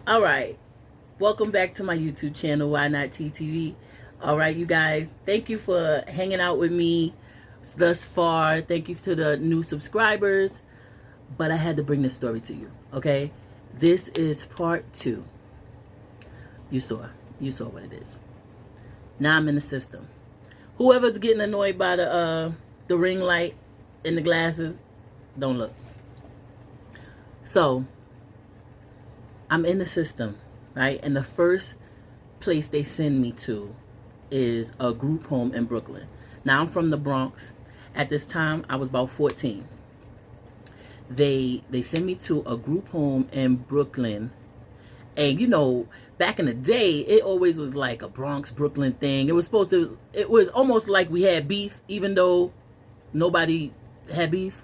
All right. Welcome back to my YouTube channel, Why Not TTV. All right, you guys. Thank you for hanging out with me thus far. Thank you to the new subscribers. But I had to bring this story to you, okay? This is part 2. You saw what it is. Now I'm in the system. Whoever's getting annoyed by the ring light and the glasses, don't look. So, I'm in the system, right? And the first place they send me to is a group home in Brooklyn. Now, I'm from the Bronx. At this time, I was about 14. They send me to a group home in Brooklyn. And, you know, back in the day, it always was like a Bronx, Brooklyn thing. It was almost like we had beef, even though nobody had beef.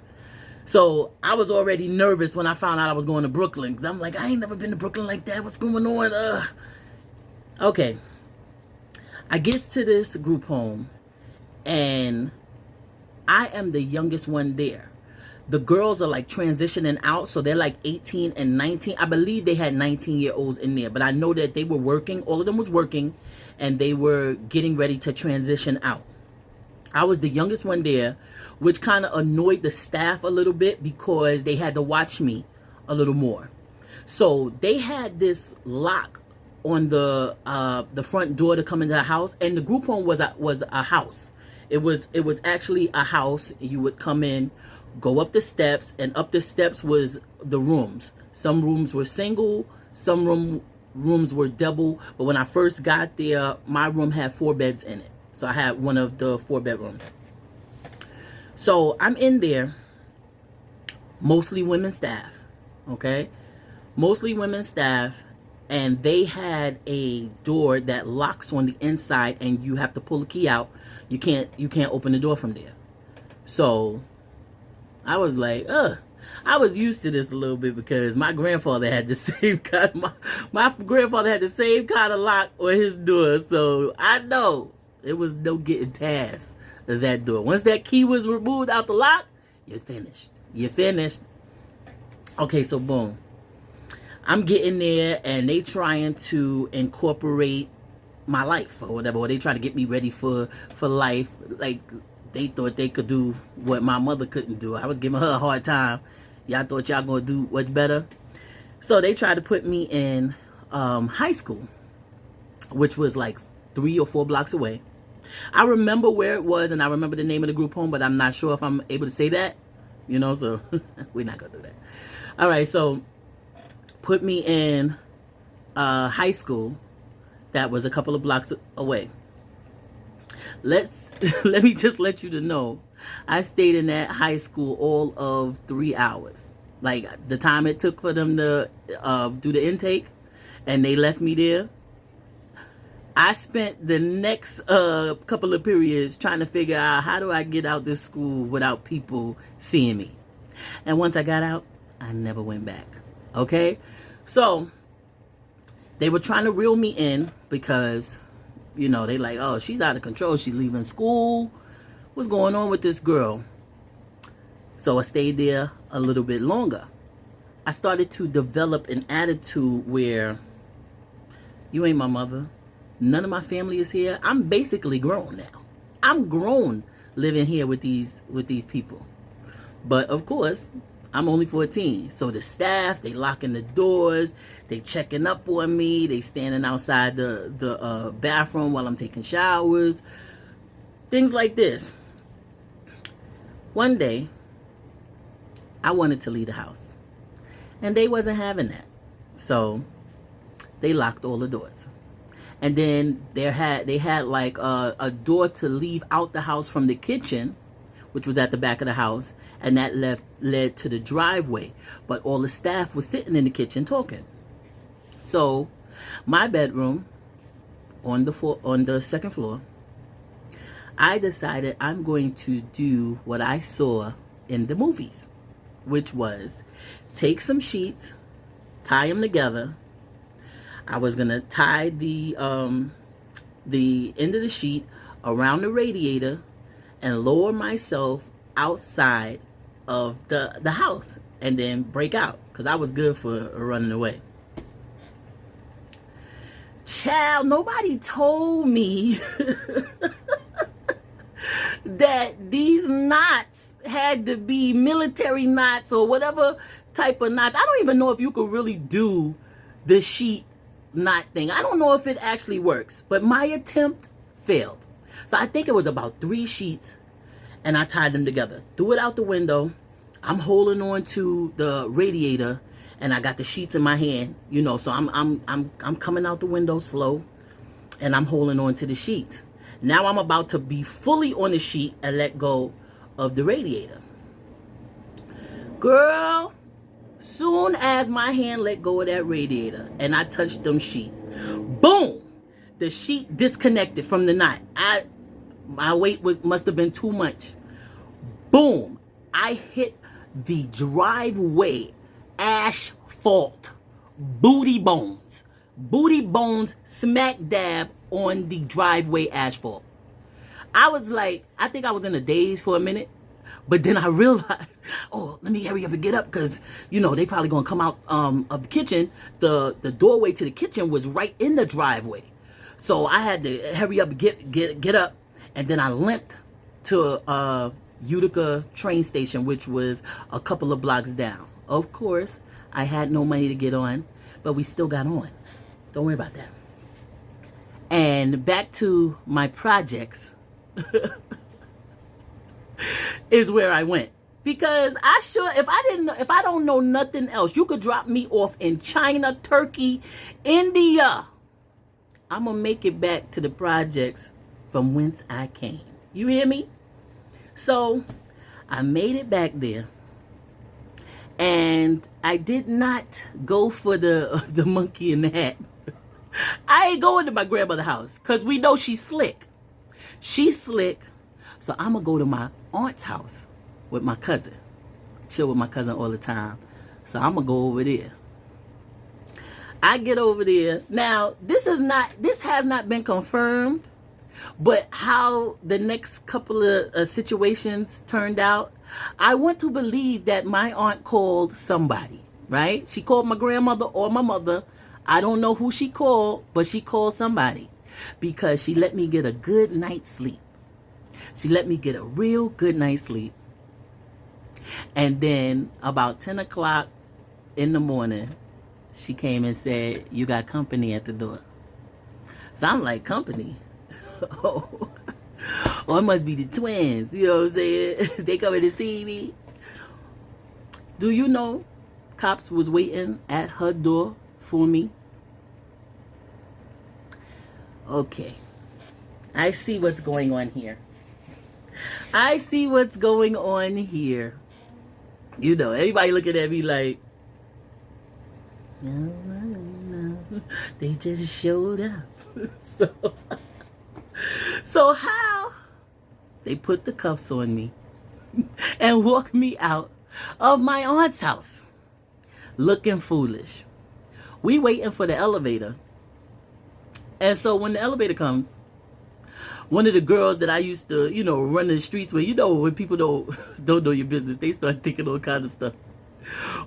So I was already nervous when I found out I was going to Brooklyn. 'Cause I'm like, I ain't never been to Brooklyn like that. What's going on? Okay. I get to this group home, and I am the youngest one there. The girls are like transitioning out, so they're like 18 and 19. I believe they had 19-year-olds in there, but I know that they were working. All of them was working, and they were getting ready to transition out. I was the youngest one there, which kind of annoyed the staff a little bit because they had to watch me a little more. So they had this lock on the front door to come into the house, and the group home was a house. It was actually a house. You would come in, go up the steps, and up the steps was the rooms. Some rooms were single, some rooms were double. But when I first got there, my room had 4 beds in it. So I had one of the 4 bedrooms. So I'm in there, mostly women staff, okay? Mostly women staff, and they had a door that locks on the inside, and you have to pull the key out. You can't open the door from there. So I was like, I was used to this a little bit because my grandfather had the same kind of, my grandfather had the same kind of lock on his door. So I know it was no getting past that door. Once that key was removed out the lock, you're finished. You're finished. Okay, so boom. I'm getting there, and they trying to incorporate my life or whatever, or they try to get me ready for life. Like, they thought they could do what my mother couldn't do. I was giving her a hard time. Y'all thought y'all gonna do what's better. So they tried to put me in high school, which was like 3 or 4 blocks away. I remember where it was, and I remember the name of the group home, but I'm not sure if I'm able to say that. You know, so we're not gonna do that. All right, so put me in high school that was a couple of blocks away. Let me just let you to know, I stayed in that high school all of 3 hours. Like, the time it took for them to do the intake, and they left me there. I spent the next couple of periods trying to figure out, how do I get out this school without people seeing me? And once I got out, I never went back. Okay? So they were trying to reel me in because, you know, they like, oh, she's out of control. She's leaving school. What's going on with this girl? So I stayed there a little bit longer. I started to develop an attitude where, you ain't my mother. None of my family is here. I'm basically grown now. I'm grown living here with these people. But of course, I'm only 14. So the staff, they locking the doors, they checking up on me, they standing outside the bathroom while I'm taking showers, things like this. One day, I wanted to leave the house, and they wasn't having that. So they locked all the doors. And then they had like a door to leave out the house from the kitchen, which was at the back of the house, and that led to the driveway. But all the staff was sitting in the kitchen talking. So my bedroom on the second floor, I decided I'm going to do what I saw in the movies, which was take some sheets, tie them together. I was gonna tie the end of the sheet around the radiator and lower myself outside of the house and then break out, because I was good for running away. Child, nobody told me that these knots had to be military knots or whatever type of knots. I don't even know if you could really do the sheet knot thing. I don't know if it actually works, but my attempt failed. So I think it was about 3 sheets, and I tied them together, threw it out the window. I'm holding on to the radiator, and I got the sheets in my hand, you know. So I'm coming out the window slow, and I'm holding on to the sheets. Now I'm about to be fully on the sheet and let go of the radiator. Girl, soon as my hand let go of that radiator and I touched them sheets, boom, the sheet disconnected from the knot. My weight must have been too much. Boom, I hit the driveway asphalt. Booty bones smack dab on the driveway asphalt. I was like, I think I was in a daze for a minute, but then I realized, oh, let me hurry up and get up, because, you know, they probably gonna come out of the kitchen. The doorway to the kitchen was right in the driveway, so I had to hurry up and get up, and then I limped to Utica train station, which was a couple of blocks down. Of course, I had no money to get on, but we still got on. Don't worry about that. And back to my projects is where I went. Because if I don't know nothing else, you could drop me off in China, Turkey, India. I'm gonna make it back to the projects from whence I came. You hear me? So I made it back there, and I did not go for the monkey in the hat. I ain't going to my grandmother's house, because we know she's slick. She's slick. So I'm going to go to my aunt's house with my cousin. Chill with my cousin all the time. So I'm going to go over there. I get over there. Now, this has not been confirmed, but how the next couple of situations turned out, I want to believe that my aunt called somebody, right? She called my grandmother or my mother. I don't know who she called, but she called somebody, because she let me get a good night's sleep. She let me get a real good night's sleep. And then about 10 o'clock in the morning, she came and said, you got company at the door. So I'm like, company? Oh, it must be the twins. You know what I'm saying? They coming to see me. Do you know cops was waiting at her door for me? Okay, I see what's going on here. I see what's going on here. You know, everybody looking at me like, no, they just showed up. So how? They put the cuffs on me and walked me out of my aunt's house, looking foolish. We waiting for the elevator. And so when the elevator comes, one of the girls that I used to, you know, run the streets with, you know, when people don't know your business, they start thinking all kinds of stuff.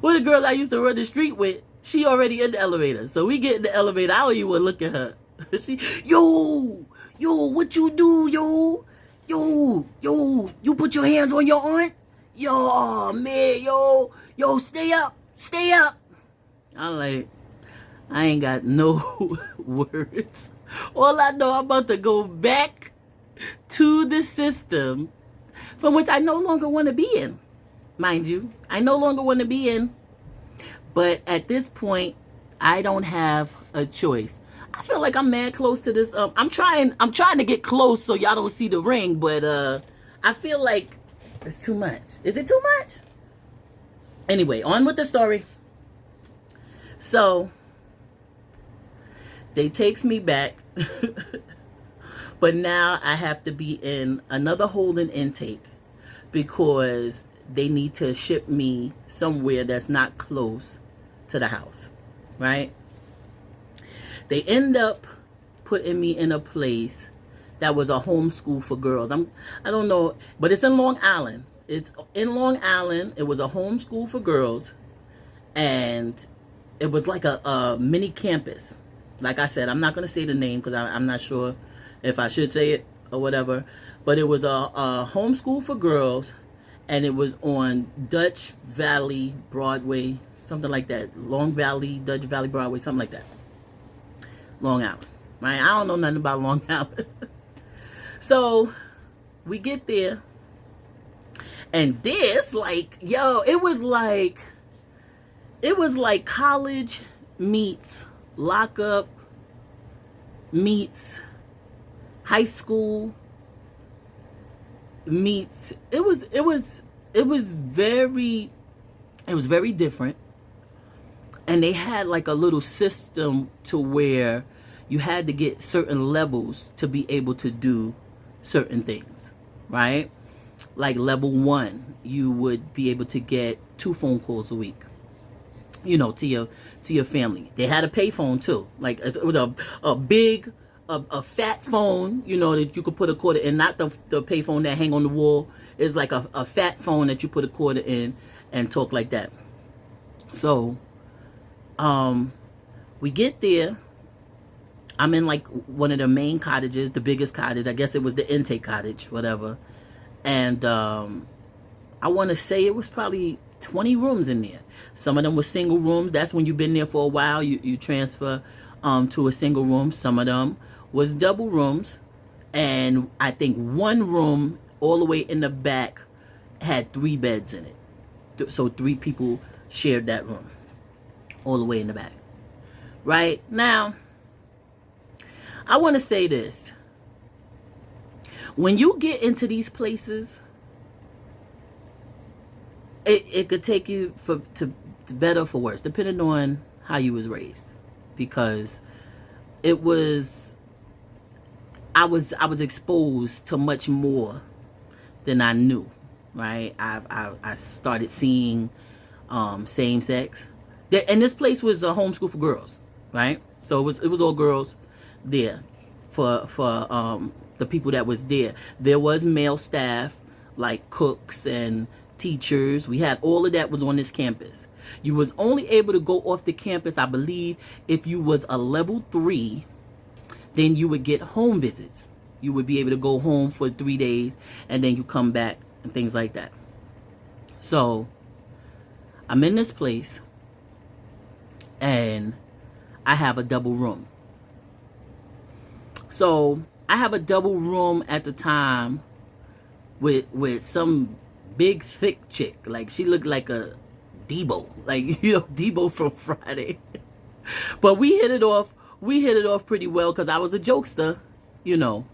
One of the girls I used to run the street with, she already in the elevator. So we get in the elevator, I don't even want to look at her. She, yo, what you do, yo, you put your hands on your aunt? Yo, man, yo, stay up. I'm like, I ain't got no words. All I know, I'm about to go back to the system from which I no longer want to be in. Mind you, I no longer want to be in. But at this point, I don't have a choice. I feel like I'm mad close to this. I'm trying to get close so y'all don't see the ring, but I feel like it's too much. Is it too much? Anyway, on with the story. So they takes me back, but now I have to be in another holding intake because they need to ship me somewhere that's not close to the house, right? They end up putting me in a place that was a homeschool for girls. I don't know, but it's in Long Island. It's in Long Island. It was a homeschool for girls, and it was like a mini campus. like I said, I'm not going to say the name because I'm not sure if I should say it or whatever. But it was a homeschool for girls, and it was on Dutch Valley Broadway, something like that. Long Valley, Dutch Valley Broadway, something like that. Long Island, right? I don't know nothing about Long Island. So we get there, and this, like, yo, it was like college meets lockup meets high school meets. It was very different. And they had like a little system to where you had to get certain levels to be able to do certain things, right? Like level 1, you would be able to get 2 phone calls a week, you know, to your family. They had a pay phone too. Like it was a big, a fat phone, you know, that you could put a quarter in, not the pay phone that hang on the wall. It's like a fat phone that you put a quarter in and talk like that. So we get there. I'm in like one of the main cottages, the biggest cottage. I guess it was the intake cottage, whatever. And I want to say it was probably 20 rooms in there. Some of them were single rooms. That's when you've been there for a while. You transfer to a single room. Some of them was double rooms. And I think one room all the way in the back had 3 beds in it. So 3 people shared that room all the way in the back. Right? Now, I want to say this. When you get into these places, it could take you to better or for worse, depending on how you was raised. Because it was, I was exposed to much more than I knew, right? I started seeing same sex. And this place was a homeschool for girls, right? So it was all girls there for the people that was there. There was male staff like cooks and teachers. We had all of that was on this campus. You was only able to go off the campus, I believe, if you was a level 3, then you would get home visits. You would be able to go home for 3 days and then you come back and things like that. So I'm in this place and I have a double room. So I have a double room at the time with some big thick chick. Like she looked like a Debo, like, you know, Debo from Friday. But we hit it off pretty well because I was a jokester, you know,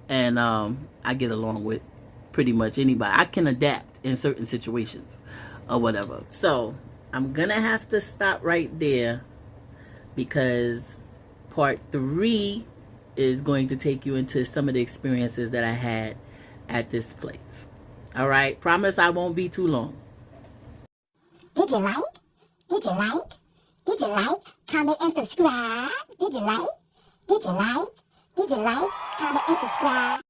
and I get along with pretty much anybody. I can adapt in certain situations or whatever. So I'm gonna have to stop right there because part 3 is going to take you into some of the experiences that I had at this place. All right, promise I won't be too long. Did you like? Did you like? Did you like? Comment and subscribe. Did you like? Did you like? Did you like? Comment and subscribe.